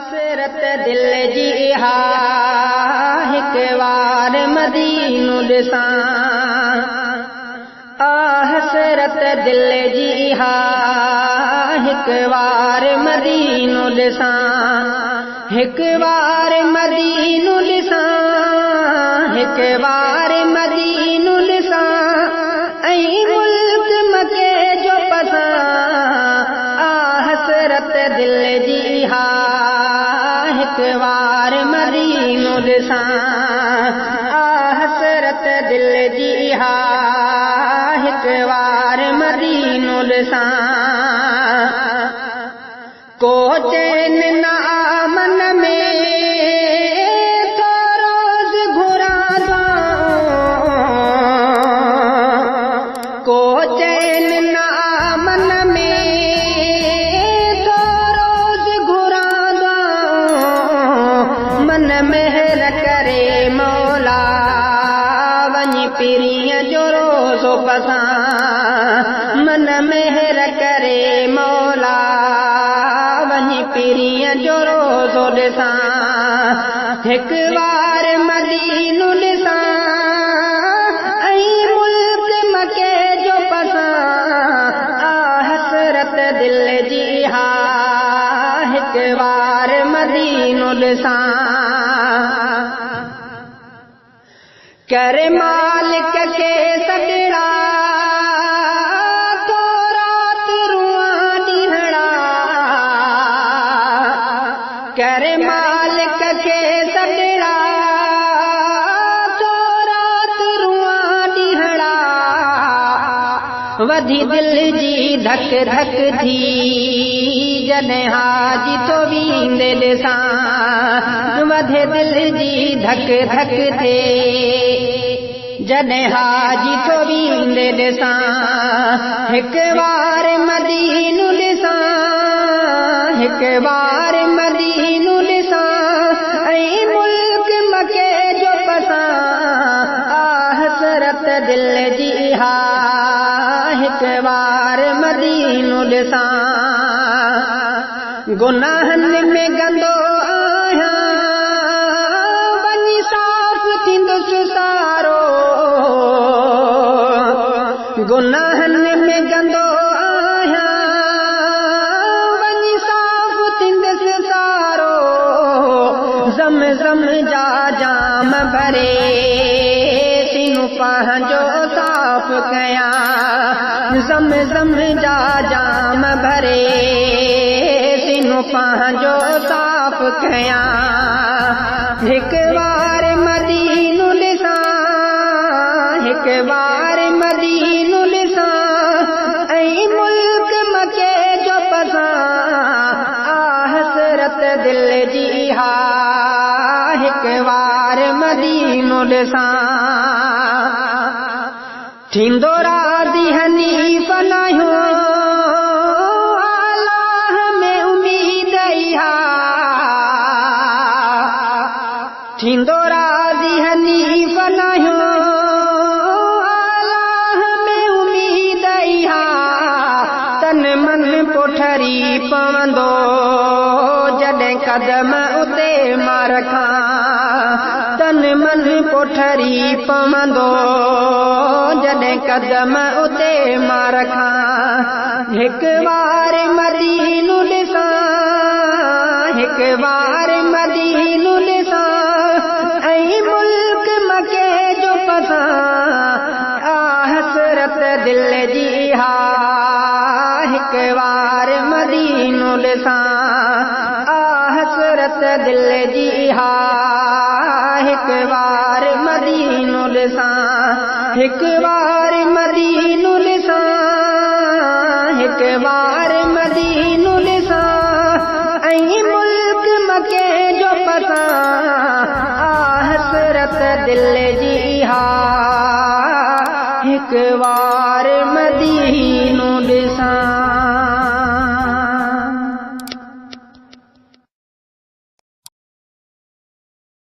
हसरत दिल जी हा हिक बार मदीनो ॾिसां हसरत दिल जी हा हिक बार मदीनो ॾिसां हिक बार मदीनो ॾिसां हिक बार मदीनो ॾिसां ऐं मुल्क मके जो पसां हसरत दिल जी हा हिक बार मदीनो ॾिसां हसरत दिल जी हा हिक बार मदीनो ॾिसां को चैन न मन में तो रोज़ घुरां को चैन न मन में तो रोज़ घुरां मन मेहर करे मौला वञी पीरीअ जो रोज़ो पसां मन मेहर करे मौला वञी पीरीअ जो रोज़ो ॾिसां हिक बार मदीनो ॾिसां ऐं मुल्क मके जो पसां हसरत दिल जी हा हिक बार मदीनो ॾिसां कर मालिक के सॾड़ा तो रात रुआं ॾींहड़ा कर मालिक के सॾड़ा तो रात रुआं ॾींहड़ा वधी दिल जी धक धक थी जॾहिं हाजी तो वींदे ॾिसां वधे दिल जी धक धक थिए जॾहिं हाजी तो वींदे ॾिसां हिक बार मदीनो ॾिसां हिक बार मदीनो ॾिसां ऐं मुल्क मके जो पसां हसरत दिल जी हा हिक बार मदीनो ॾिसां गुनाहनि में गंदो आहियां वञी साफ़ थींदुसि सारो गुनाहनि में गंदो आहियां वञी साफ़ थींदुसि सारो ज़म ज़म जा जाम भरे सीनो पंहिंजो साफ़ कयां ज़म ज़म जा जाम भरे सीनो पंहिंजो साफ़ कयां हिक बार मदीनो ॾिसां हिक बार मदीनो ॾिसां ऐं मुल्क मके जो पसां हसरत दिल जी हा हिक बार मदीनो ॾिसां थींदो राज़ी हनीफ़ नाहियो थींदो राज़ी हनीफ़ नाहियो अल्लाह में उम्मीद इहा तन मन पोठरी पवंदो जॾहिं कदम उते मां रखां तन मन पोठरी पवंदो जॾहिं कदम उते मां रखां हिक बार मदीनो ॾिसां हिक बार मदीनो ॾिसां ऐं मुल्क मके जो पसां हसरत दिल जी हा हिक बार मदीनो ॾिसां हसरत दिल जी हा हिक बार मदीनो ॾिसां हिक बार मदीनो ॾिसां हिक बार मदीनो ॾिसां ऐं मुल्क मके जो पसां हसरत दिल जी हा हिक बार